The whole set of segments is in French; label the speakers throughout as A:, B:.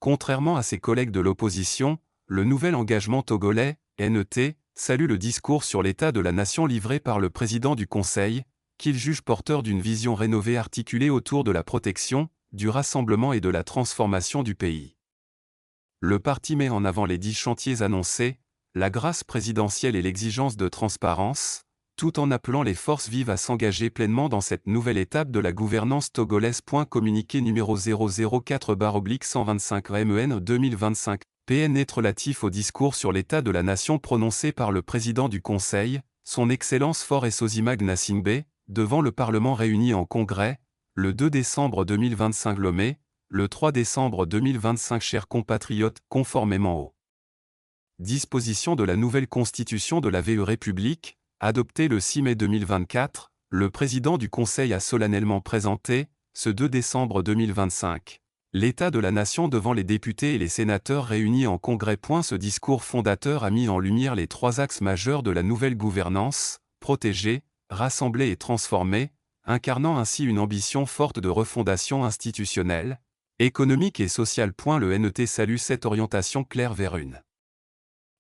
A: Contrairement à ses collègues de l'opposition, le nouvel engagement togolais, NET, salue le discours sur l'état de la nation livré par le président du Conseil, qu'il juge porteur d'une vision rénovée articulée autour de la protection, du rassemblement et de la transformation du pays. Le parti met en avant les 10 chantiers annoncés, la grâce présidentielle et l'exigence de transparence, tout en appelant les forces vives à s'engager pleinement dans cette nouvelle étape de la gouvernance togolaise. Communiqué numéro 004/125-MEN 2025, PNET relatif au discours sur l'état de la nation prononcé par le président du Conseil, son Excellence Faure Esozimag Gnassingbé, devant le Parlement réuni en congrès, le 2 décembre 2025 Lomé, le 3 décembre 2025 chers compatriotes, conformément aux dispositions de la nouvelle constitution de la VE République, adoptée le 6 mai 2024, le président du Conseil a solennellement présenté, ce 2 décembre 2025, l'état de la nation devant les députés et les sénateurs réunis en congrès. Ce discours fondateur a mis en lumière les 3 axes majeurs de la nouvelle gouvernance, protéger, rassembler et transformer, incarnant ainsi une ambition forte de refondation institutionnelle, économique et sociale. Le NET salue cette orientation claire vers une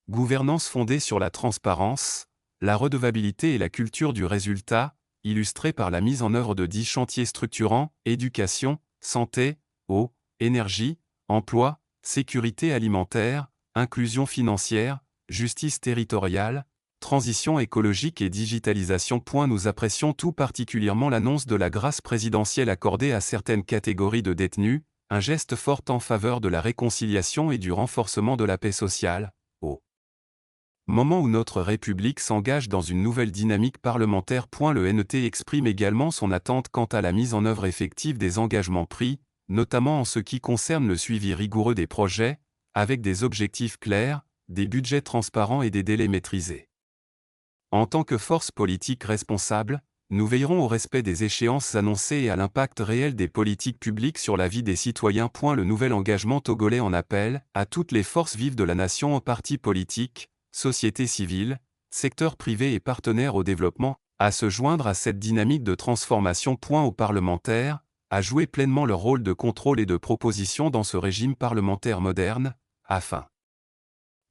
A: gouvernance fondée sur la transparence, la redevabilité et la culture du résultat, illustrée par la mise en œuvre de 10 chantiers structurants, éducation, santé, eau, énergie, emploi, sécurité alimentaire, inclusion financière, justice territoriale, transition écologique et digitalisation. Nous apprécions tout particulièrement l'annonce de la grâce présidentielle accordée à certaines catégories de détenus, un geste fort en faveur de la réconciliation et du renforcement de la paix sociale, au moment où notre République s'engage dans une nouvelle dynamique parlementaire. Le NET exprime également son attente quant à la mise en œuvre effective des engagements pris, notamment en ce qui concerne le suivi rigoureux des projets, avec des objectifs clairs, des budgets transparents et des délais maîtrisés. En tant que force politique responsable, nous veillerons au respect des échéances annoncées et à l'impact réel des politiques publiques sur la vie des citoyens. Le nouvel engagement togolais en appelle à toutes les forces vives de la nation, aux partis politiques, société civile, secteur privé et partenaires au développement, à se joindre à cette dynamique de transformation. Aux parlementaires, à jouer pleinement leur rôle de contrôle et de proposition dans ce régime parlementaire moderne, afin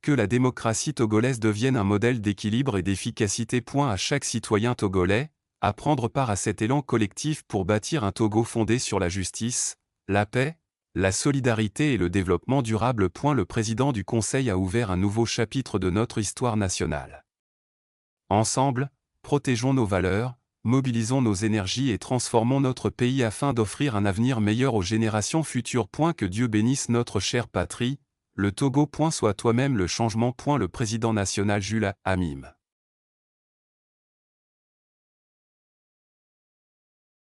A: que la démocratie togolaise devienne un modèle d'équilibre et d'efficacité. À chaque citoyen togolais, à prendre part à cet élan collectif pour bâtir un Togo fondé sur la justice, la paix, la solidarité et le développement durable. Le président du Conseil a ouvert un nouveau chapitre de notre histoire nationale. Ensemble, protégeons nos valeurs, mobilisons nos énergies et transformons notre pays afin d'offrir un avenir meilleur aux générations futures. Que Dieu bénisse notre chère patrie, le Togo. Sois toi-même le changement. Le président national Jules Amim.